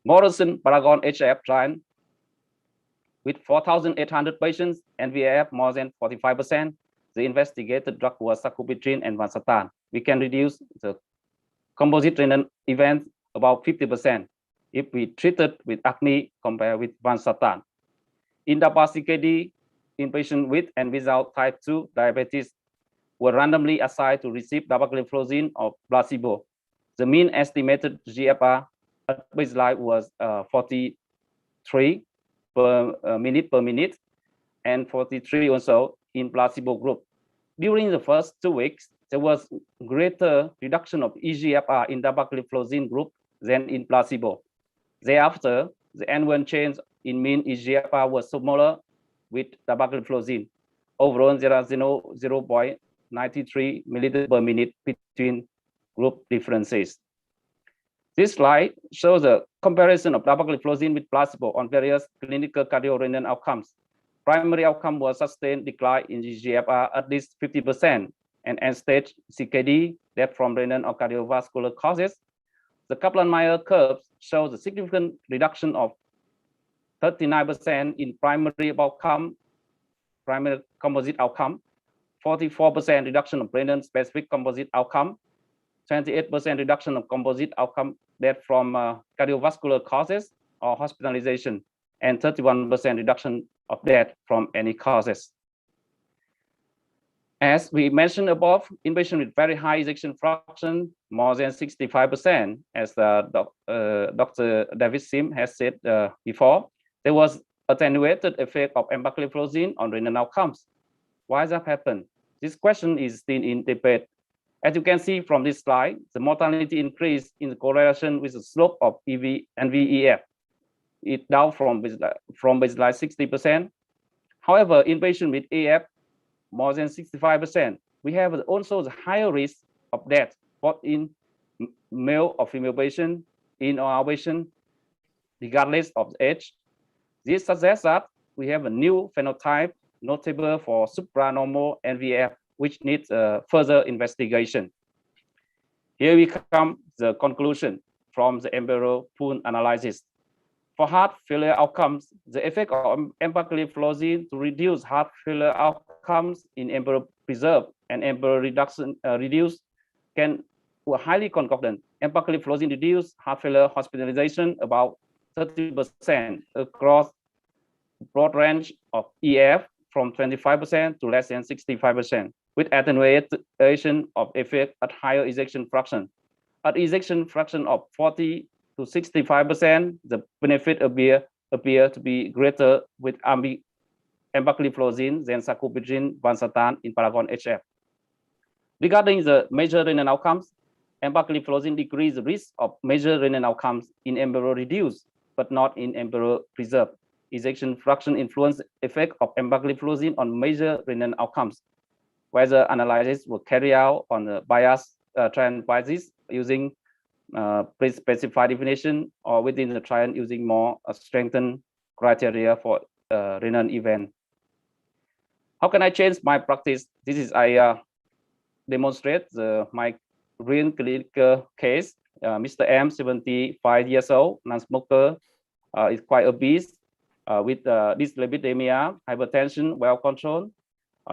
Morrison Paragon HF trial with 4,800 patients, NVF more than 45%. The investigated drug was sacubitril and valsartan. We can reduce the composite renal events about 50% if we treated with acne compared with valsartan. In DAPA CKD, in patients with and without type 2 diabetes, were randomly assigned to receive dapagliflozin or placebo. The mean estimated GFR at baseline was 43 per minute, and 43 also in placebo group. During the first 2 weeks, there was greater reduction of eGFR in dapagliflozin group than in placebo. Thereafter, the N1 change in mean eGFR was smaller with dapagliflozin. Overall, there are 0.93 milliliters per minute between group differences. This slide shows a comparison of dapagliflozin with placebo on various clinical cardiorenal outcomes. Primary outcome was sustained decline in eGFR at least 50%, and end-stage CKD, death from renal or cardiovascular causes. The Kaplan-Meier curves shows a significant reduction of 39% in primary composite outcome, 44% reduction of renal specific composite outcome, 28% reduction of composite outcome death from cardiovascular causes or hospitalization, and 31% reduction of death from any causes. As we mentioned above, in patients with very high ejection fraction, more than 65%, as Dr. David Sim has said before, there was attenuated effect of empagliflozin on renal outcomes. Why does that happen? This question is still in debate. As you can see from this slide, the mortality increased in correlation with the slope of NVEF. It down from baseline 60%. However, in patients with AF, more than 65%, we have also the higher risk of death, both in male or female patient, in our patient, regardless of age. This suggests that we have a new phenotype notable for supranormal NVF, which needs further investigation. Here we come the conclusion from the Embryo pool analysis. For heart failure outcomes, the effect of empagliflozin to reduce heart failure outcomes in Embryo preserve and Embryo reduce were highly concordant. Empagliflozin reduced heart failure hospitalization about 30% across broad range of EF from 25% to less than 65%, with attenuation of effect at higher ejection fraction. At ejection fraction of 40 to 65%, the benefit appear to be greater with empagliflozin than sacubitril valsartan in Paragon HF. Regarding the major renal outcomes, empagliflozin decreased the risk of major renal outcomes in Embryo reduced, but not in Embryo preserve. Ejection fraction influence effect of empagliflozin on major renal outcomes. Whether analysis were carried out on the bias trend biases using pre-specified definition or within the trial using more strengthened criteria for renal event. How can I change my practice? This is I demonstrate my real clinical case. Mr. M, 75 years old, non-smoker, is quite obese with dyslipidemia, hypertension, well controlled.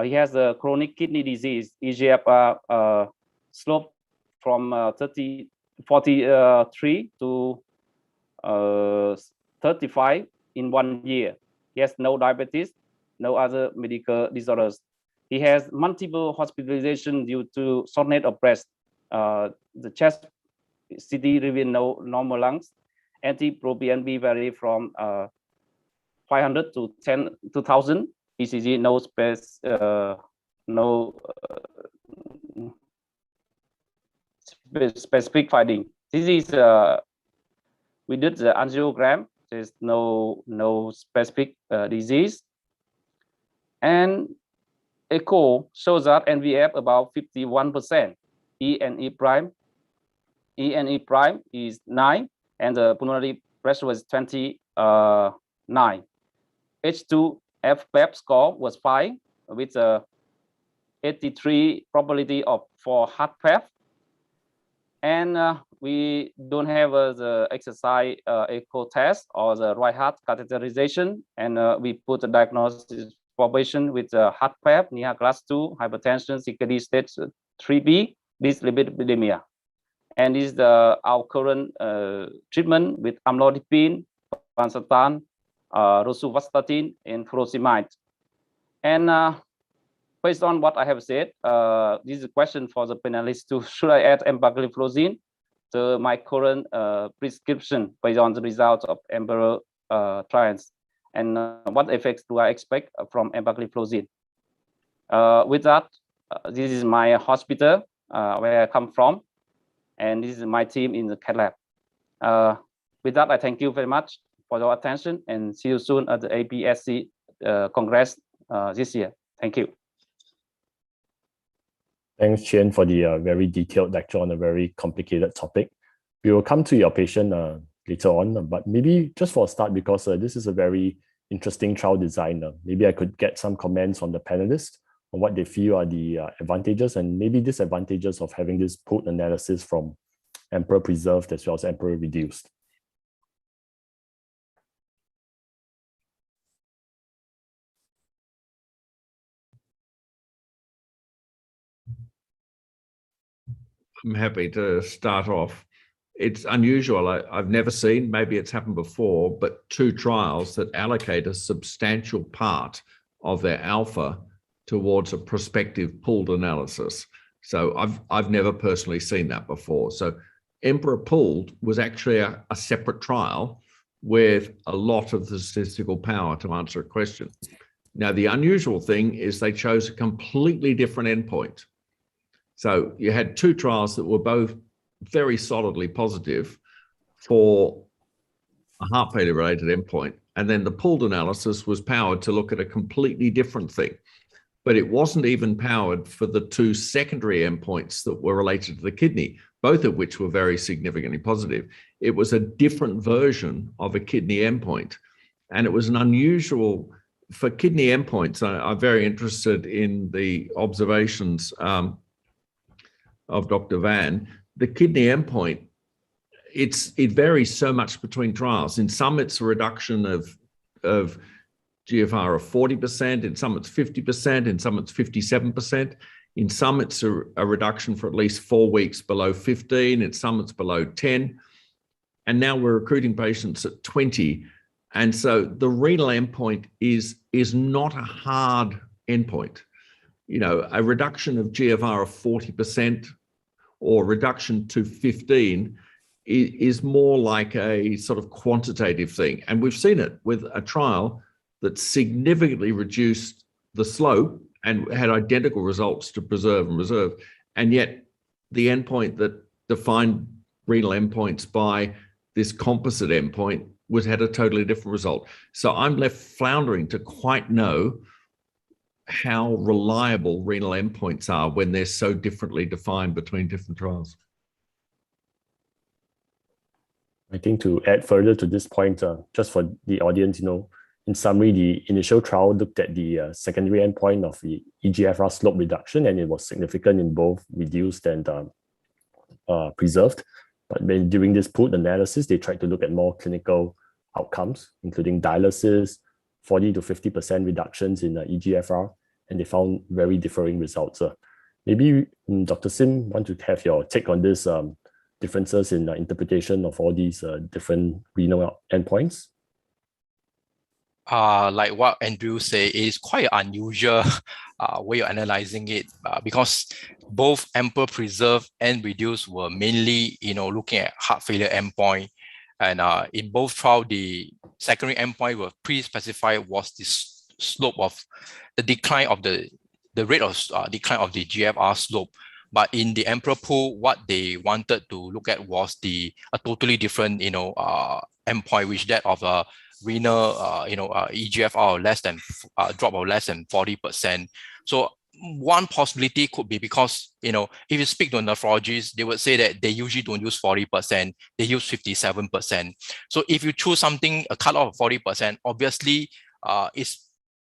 He has a chronic kidney disease, eGFR slope from 43 to 35 in 1 year. He has no diabetes, no other medical disorders. He has multiple hospitalization due to shortness of breath. The chest CT revealed no normal lungs. NT-proBNP vary from 500 to 2,000. ECG no space, specific finding. This is we did the angiogram. There's no specific disease, and echo shows that NVF about 51%. E and E prime is 9, and the pulmonary pressure was 29. HFpEF score was 5 with a 83 probability for HFpEF, and we don't have the exercise echo test or the right heart catheterization, and we put a diagnosis for patient with HFpEF, near class 2, hypertension, CKD stage 3B, dyslipidemia. And this is our current treatment with amlodipine, valsartan, rosuvastatin, and furosemide. And based on what I have said, this is a question for the panelists too. Should I add empagliflozin to my current prescription based on the results of Embryo trials? And what effects do I expect from empagliflozin? With that, this is my hospital where I come from, and this is my team in the cath lab. With that, I thank you very much for your attention, and see you soon at the APSC Congress this year. Thank you. Thanks, Chien, for the very detailed lecture on a very complicated topic. We will come to your patient later on, but maybe just for a start, because this is a very interesting trial design, maybe I could get some comments from the panelists on what they feel are the advantages and maybe disadvantages of having this pooled analysis from Emperor preserved as well as Emperor reduced. I'm happy to start off. It's unusual. I've never seen, maybe it's happened before, but 2 trials that allocate a substantial part of their alpha towards a prospective pooled analysis. So I've never personally seen that before. So Emperor pooled was actually a separate trial with a lot of the statistical power to answer a question. Now, the unusual thing is they chose a completely different endpoint. So you had 2 trials that were both very solidly positive for a heart failure related endpoint. And then the pooled analysis was powered to look at a completely different thing. But it wasn't even powered for the 2 secondary endpoints that were related to the kidney, both of which were very significantly positive. It was a different version of a kidney endpoint. And it was an unusual, for kidney endpoints, I'm very interested in the observations of Dr. Van. The kidney endpoint, it varies so much between trials. In some, it's a reduction of GFR of 40%, in some it's 50%, in some it's 57%. In some, it's a reduction for at least 4 weeks below 15, in some it's below 10. And now we're recruiting patients at 20. And so the renal endpoint is not a hard endpoint. You know, a reduction of GFR of 40% or reduction to 15 is more like a sort of quantitative thing. And we've seen it with a trial that significantly reduced the slope and had identical results to preserve and reserve. And yet the endpoint that defined renal endpoints by this composite endpoint had a totally different result. So I'm left floundering to quite know how reliable renal endpoints are when they're so differently defined between different trials. I think to add further to this point, just for the audience, in summary, the initial trial looked at the secondary endpoint of the eGFR slope reduction, and it was significant in both reduced and preserved. But when during this pooled analysis, they tried to look at more clinical outcomes, including dialysis, 40 to 50% reductions in eGFR, and they found very differing results. Maybe Dr. Sim, want to have your take on this differences in interpretation of all these different renal endpoints? Like what Andrew said, is quite unusual way of analyzing it because both Emperor preserved and reduced were mainly, looking at heart failure endpoint. And in both trials, the secondary endpoint were pre-specified was the slope of the decline of the rate of decline of the GFR slope. But in the Emperor pool, what they wanted to look at was a totally different, endpoint, which that of a renal, eGFR less than drop of less than 40%. So one possibility could be because, if you speak to nephrologists, they would say that they usually don't use 40%, they use 57%. So if you choose something, a cutoff of 40%, obviously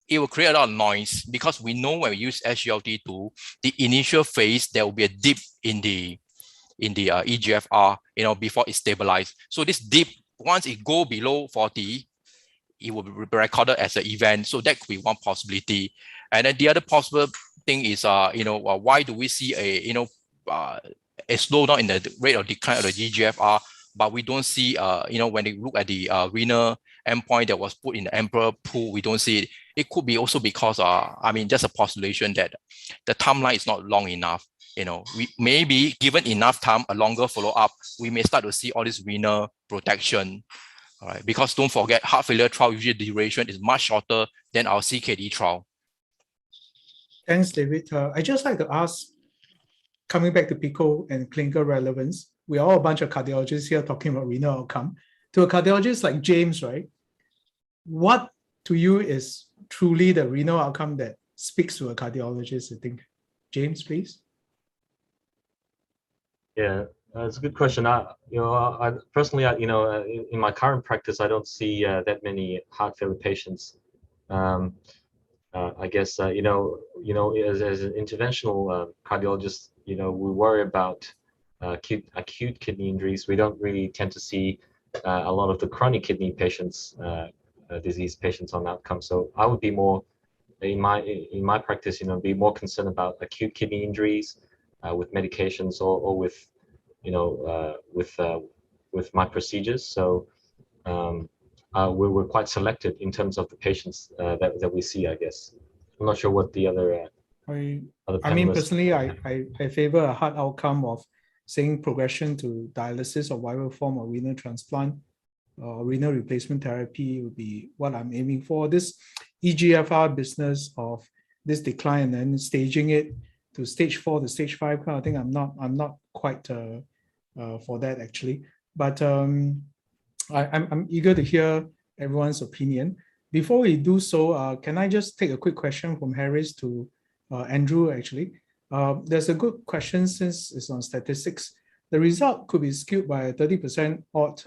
it will create a lot of noise because we know when we use SGLT2, the initial phase, there will be a dip in the eGFR, before it stabilizes. So this dip, once it go below 40, it will be recorded as an event. So that could be one possibility. And then the other possible thing is, why do we see a slowdown in the rate of decline of the eGFR, but we don't see, when they look at the renal endpoint that was put in the Emperor pool, we don't see it. It could be also because, I mean, just a postulation that the timeline is not long enough. We maybe given enough time, a longer follow-up, we may start to see all this renal protection. All right, because don't forget, heart failure trial usually duration is much shorter than our CKD trial. Thanks, David. I just like to ask, coming back to PICO and clinical relevance, we're all a bunch of cardiologists here talking about renal outcome. To a cardiologist like James, right? What to you is truly the renal outcome that speaks to a cardiologist, I think? James, please. Yeah, it's a good question. I personally, in my current practice, I don't see that many heart failure patients. I guess as an interventional cardiologist, we worry about acute kidney injuries. We don't really tend to see a lot of the chronic kidney patients, disease patients on outcome. So I would be more in my practice, be more concerned about acute kidney injuries with medications or with with my procedures. So we're quite selective in terms of the patients that we see, I guess. I'm not sure what the other I mean, personally, I favor a heart outcome of saying progression to dialysis or viral form or renal transplant or renal replacement therapy would be what I'm aiming for. This EGFR business of this decline and then staging it to stage 4 to stage 5 kind of thing, I'm not quite for that actually. But I'm eager to hear everyone's opinion. Before we do so, can I just take a quick question from Harris to Andrew actually? There's a good question since it's on statistics. The result could be skewed by a 30% odd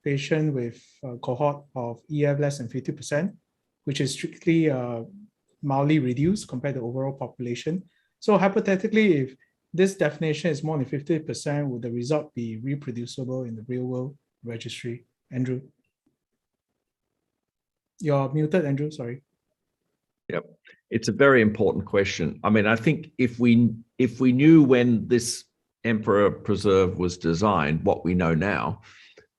patient with a cohort of EF less than 50%, which is strictly mildly reduced compared to overall population. So hypothetically, if this definition is more than 50%, would the result be reproducible in the real world registry? Andrew. You're muted, Andrew, sorry. Yep. It's a very important question. I mean, I think if we knew when this Emperor Preserve was designed, what we know now,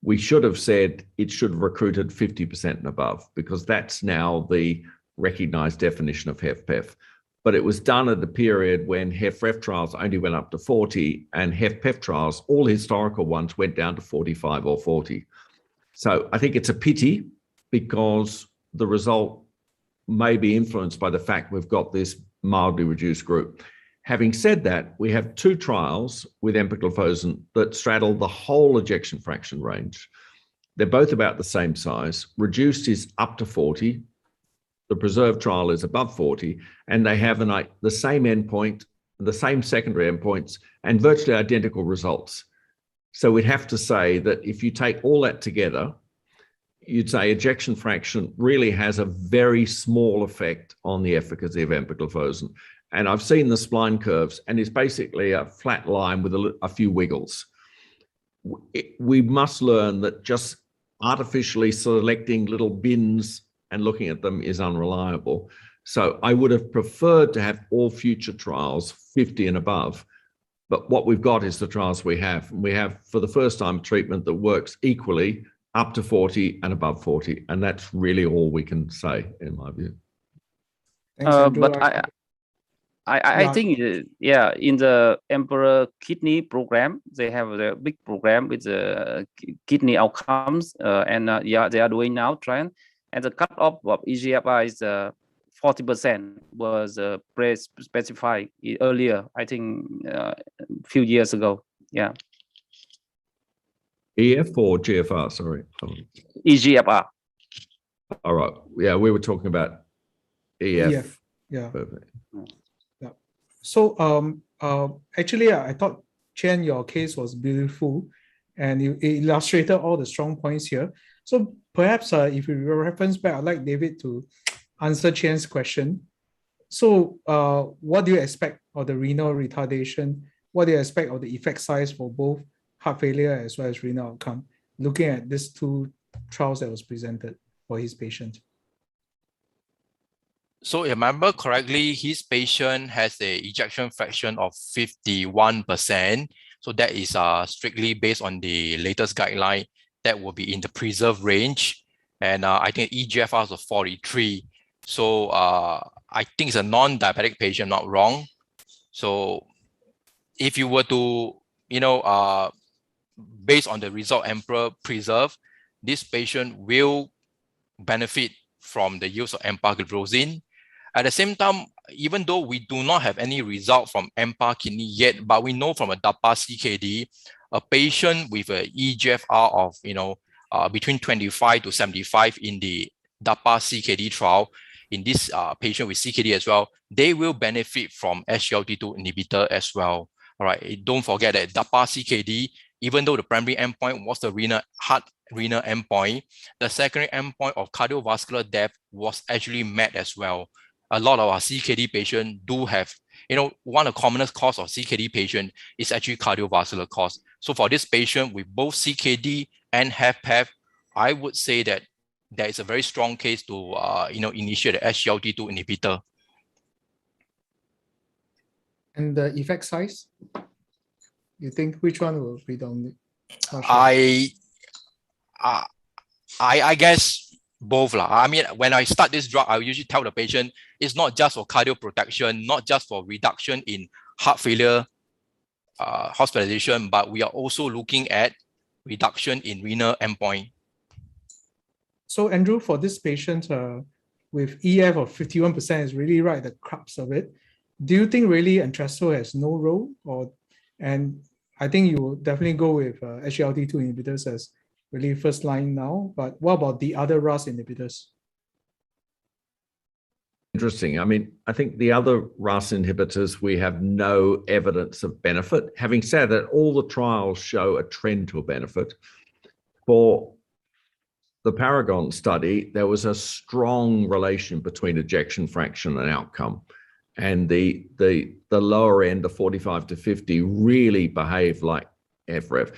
we should have said it should have recruited 50% and above, because that's now the recognized definition of HFpEF. But it was done at the period when HFrEF trials only went up to 40 and HFpEF trials, all historical ones, went down to 45 or 40. So I think it's a pity because the result may be influenced by the fact we've got this mildly reduced group. Having said that, we have 2 trials with empagliflozin that straddle the whole ejection fraction range. They're both about the same size. Reduced is up to 40. The Preserve trial is above 40, and they have the same endpoint, the same secondary endpoints, and virtually identical results. So we'd have to say that if you take all that together, you'd say ejection fraction really has a very small effect on the efficacy of empagliflozin. And I've seen the spline curves, and it's basically a flat line with a few wiggles. We must learn that just artificially selecting little bins and looking at them is unreliable. So I would have preferred to have all future trials 50 and above. But what we've got is the trials we have. We have, for the first time, treatment that works equally up to 40 and above 40. And that's really all we can say, in my view. Thanks, Andrew. But I think, yeah, in the Emperor Kidney program, they have a big program with the kidney outcomes, yeah, they are doing now trial, and the cutoff of EGFR is 40% was pre-specified earlier, I think, a few years ago. Yeah. EF or GFR? Sorry. EGFR. All right. Yeah, we were talking about EF. Yeah. Perfect. Yeah. So actually, I thought, Chien, your case was beautiful, and you illustrated all the strong points here. So perhaps if we reference back, I'd like David to answer Chien's question. So what do you expect of the renal retardation? What do you expect of the effect size for both heart failure as well as renal outcome, looking at these 2 trials that was presented for his patient? So if I remember correctly, his patient has a ejection fraction of 51%. So that is strictly based on the latest guideline that will be in the preserve range. and I think EGFR was 43. So I think it's a non-diabetic patient, not wrong. So if you were to, based on the result Emperor preserve, this patient will benefit from the use of empagliflozin. At the same time, even though we do not have any result from EMPA kidney yet, but we know from a DAPA CKD, a patient with a EGFR of between 25 to 75 in the DAPA CKD trial, in this patient with CKD as well, they will benefit from SGLT2 inhibitor as well. All right, don't forget that DAPA CKD, even though the primary endpoint was the renal endpoint, the secondary endpoint of cardiovascular death was actually met as well. A lot of our CKD patients do have, one of the commonest cause of CKD patient is actually cardiovascular cause. So for this patient with both CKD and HFpEF, I would say that there is a very strong case to, initiate the SGLT2 inhibitor. And the effect size? You think which one will predominate? I guess both lah. I mean, when I start this drug, I usually tell the patient it's not just for cardio protection, not just for reduction in heart failure hospitalization, but we are also looking at reduction in renal endpoint. So Andrew, for this patient with EF of 51% is really right at the crux of it. Do you think really Entresto has no role? And I think you will definitely go with SGLT2 inhibitors as really first line now, but what about the other RAS inhibitors? Interesting. I mean, I think the other RAS inhibitors, we have no evidence of benefit. Having said that, all the trials show a trend to a benefit. For the Paragon study, there was a strong relation between ejection fraction and outcome. And the lower end, the 45 to 50, really behaved like FREF.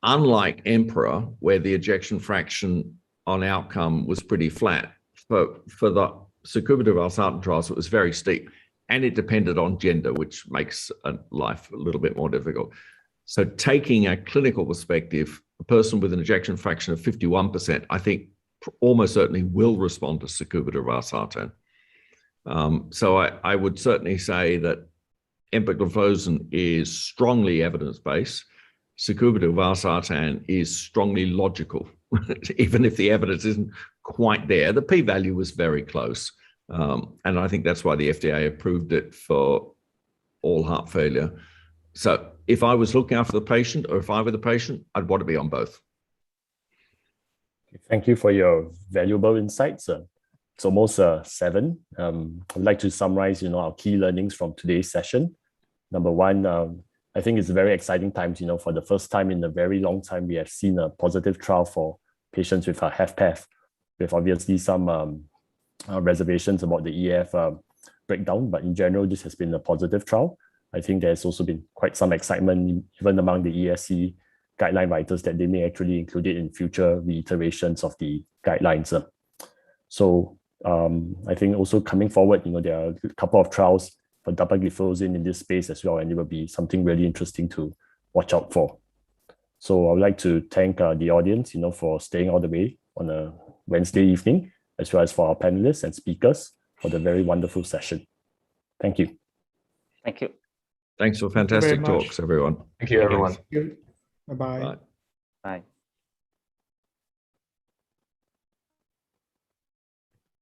Unlike Emperor, where the ejection fraction on outcome was pretty flat. For the sacubitril/valsartan trials, it was very steep. And it depended on gender, which makes life a little bit more difficult. So taking a clinical perspective, a person with an ejection fraction of 51%, I think almost certainly will respond to sacubitril/valsartan. So I would certainly say that empagliflozin is strongly evidence-based. Sacubitril/valsartan is strongly logical, even if the evidence isn't quite there. The p-value was very close. And I think that's why the FDA approved it for all heart failure. So if I was looking after the patient, or if I were the patient, I'd want to be on both. Thank you for your valuable insights. It's almost 7. I'd like to summarize, our key learnings from today's session. Number one, I think it's very exciting times, for the first time in a very long time, we have seen a positive trial for patients with HFpEF, with obviously some reservations about the EF breakdown, but in general, this has been a positive trial. I think there's also been quite some excitement even among the ESC guideline writers that they may actually include it in future reiterations of the guidelines. So I think also coming forward, there are a couple of trials for dapagliflozin in this space as well, and it will be something really interesting to watch out for. So I would like to thank the audience, for staying all the way on a Wednesday evening, as well as for our panelists and speakers for the very wonderful session. Thank you. Thank you. Thanks for fantastic talks, everyone. Thank you, everyone. Thank you. Bye-bye. Bye. Bye.